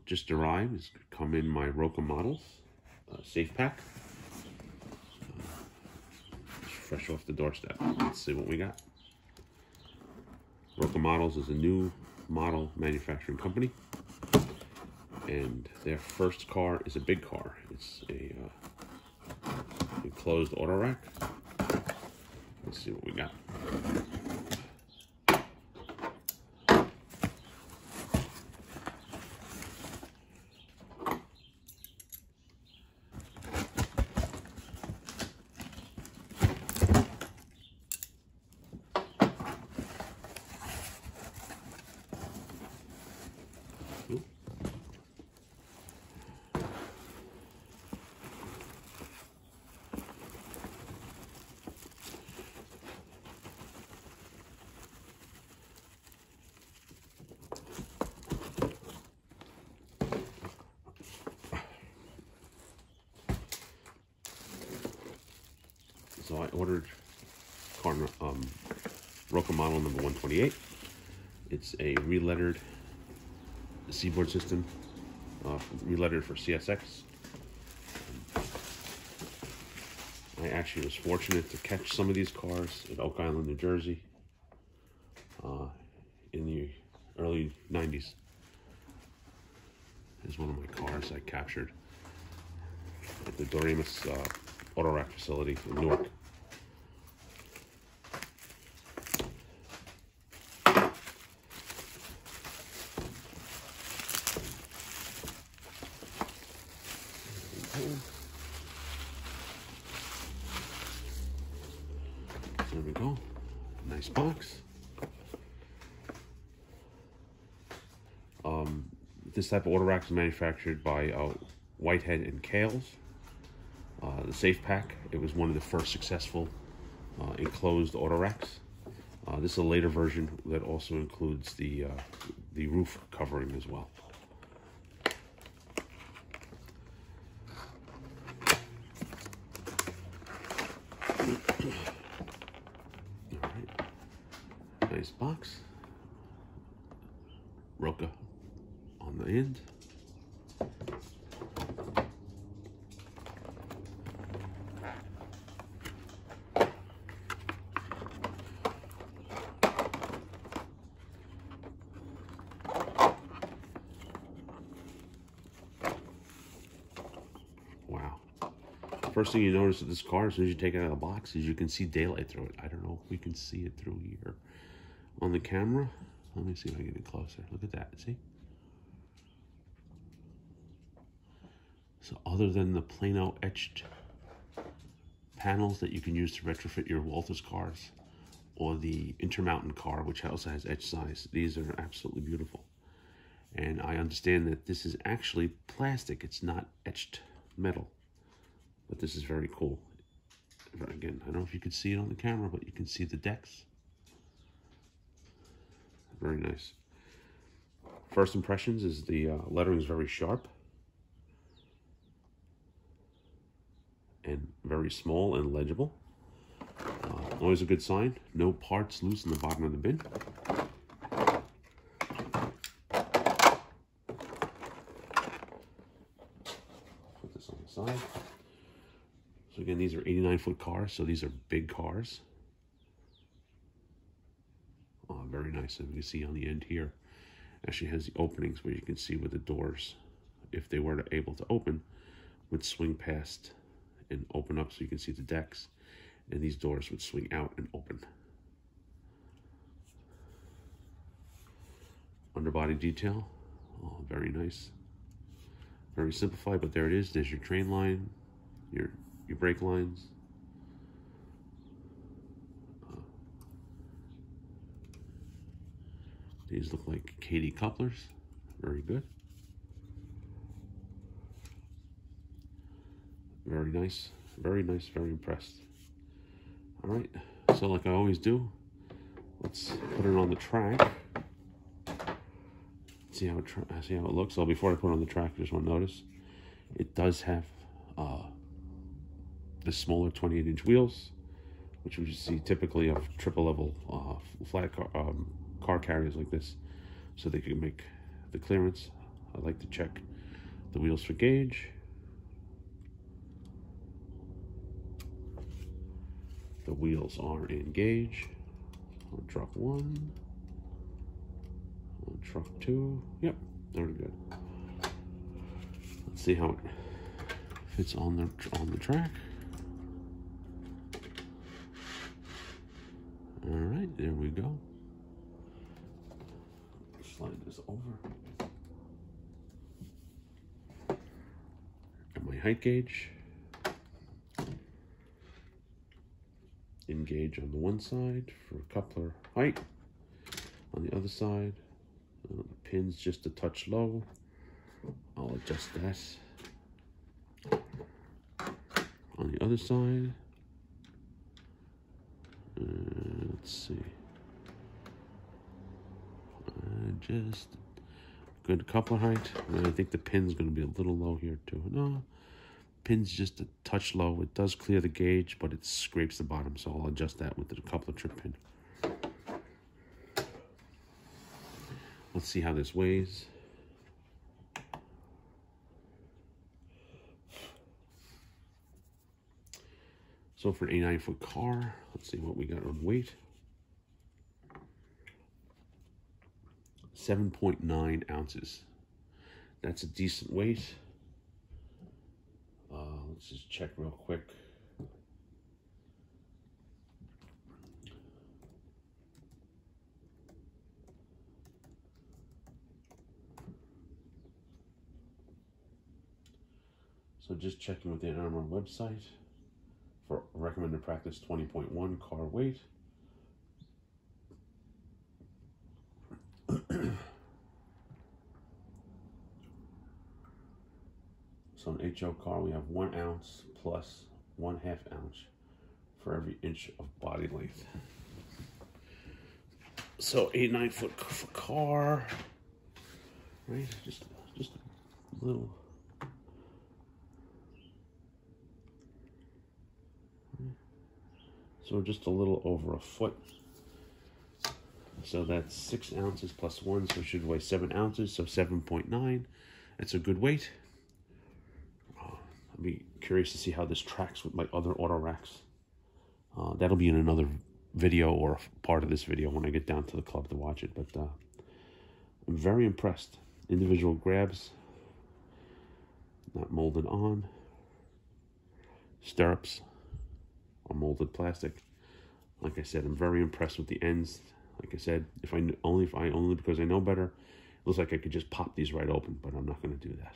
Just arrived. It's come in my RoKA Models Safe-Pak. Fresh off the doorstep. Let's see what we got. RoKA Models is a new model manufacturing company, and their first car is a big car. It's a enclosed auto rack. Let's see what we got. So I ordered RoKA model number 128. It's a relettered seaboard system, relettered for CSX. I actually was fortunate to catch some of these cars at Oak Island, New Jersey, in the early 90s. There's one of my cars I captured at the Doremus Auto Rack facility in Newark. There we go. Nice box. This type of auto rack is manufactured by Whitehead and Kales. The Safe-Pak, it was one of the first successful enclosed auto racks. This is a later version that also includes the roof covering as well. Alright, nice box. RoKA on the end. Wow. First thing you notice with this car, as soon as you take it out of the box, is you can see daylight through it. I don't know if we can see it through here on the camera. Let me see if I can get it closer. Look at that, see? So other than the Plano etched panels that you can use to retrofit your Walters cars, or the Intermountain car, which also has etched size, these are absolutely beautiful. And I understand that this is actually plastic. It's not etched metal. But this is very cool. Again, I don't know if you can see it on the camera, but you can see the decks. Very nice. First impressions is the lettering is very sharp and very small and legible. Always a good sign. No parts loose in the bottom of the bin. Put this on the side. So again, these are 89-foot cars, so these are big cars. Very nice. And you can see on the end here, actually has the openings where you can see where the doors, if they were able to open, would swing past and open up so you can see the decks. And these doors would swing out and open. Underbody detail, very nice. Very simplified, but there it is. There's your train line, your brake lines. These look like Katy couplers. Very good. Very nice. Very nice. Very impressed. All right. So like I always do, let's put it on the track. See how it looks. So before I put it on the track, I just want to notice it does have the smaller 28-inch wheels, which we see typically of triple level flat car carriers like this, so they can make the clearance. I like to check the wheels for gauge. The wheels are in gauge on truck 1, on truck 2. Yep, they're good. Let's see how it fits on the track. All right, there we go. Slide this over. And my height gauge. Engage on the one side for coupler height. On the other side, the pin's just a touch low. I'll adjust that. On the other side, let's see. Just good coupler height. And I think the pin's going to be a little low here too. No, pin's just a touch low. It does clear the gauge, but it scrapes the bottom, so I'll adjust that with the coupler trip pin. Let's see how this weighs. So for an 89-foot car, let's see what we got on weight. 7.9 ounces. That's a decent weight. Let's just check real quick. So just checking with the Armor website for recommended practice 20.1 car weight. So an HO car, we have 1 ounce plus 1/2 ounce for every inch of body length. So 89-foot car, right? Just a little. So just a little over a foot. So that's 6 ounces plus 1, so it should weigh 7 ounces, so 7.9. That's a good weight. I'll be curious to see how this tracks with my other auto racks. That'll be in another video or part of this video when I get down to the club to watch it. But I'm very impressed. Individual grabs, not molded on. Stirrups are molded plastic. Like I said, I'm very impressed with the ends. Like I said, only because I know better, it looks like I could just pop these right open, but I'm not going to do that.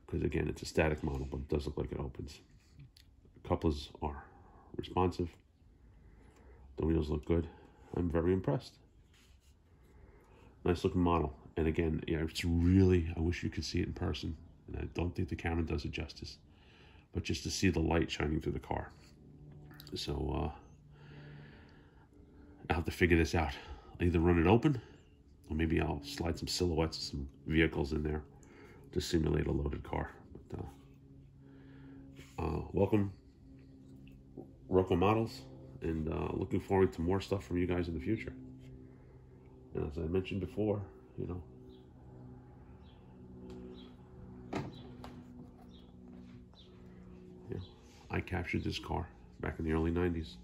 Because again, it's a static model, but it does look like it opens. The couplers are responsive. The wheels look good. I'm very impressed. Nice looking model. And again, yeah, it's really, I wish you could see it in person. And I don't think the camera does it justice. But just to see the light shining through the car. So, I'll have to figure this out. I'll either run it open, or maybe I'll slide some silhouettes of some vehicles in there to simulate a loaded car. But, welcome, RoKA Models, and looking forward to more stuff from you guys in the future. And as I mentioned before, you know, I captured this car back in the early 90s.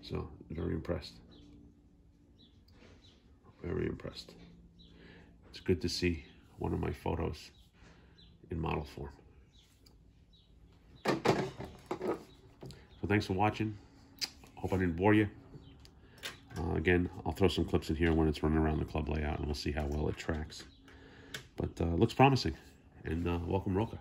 So, very impressed. Very impressed. It's good to see one of my photos in model form. So thanks for watching. Hope I didn't bore you. Again, I'll throw some clips in here when it's running around the club layout, and we'll see how well it tracks. But looks promising. And welcome, RoKA.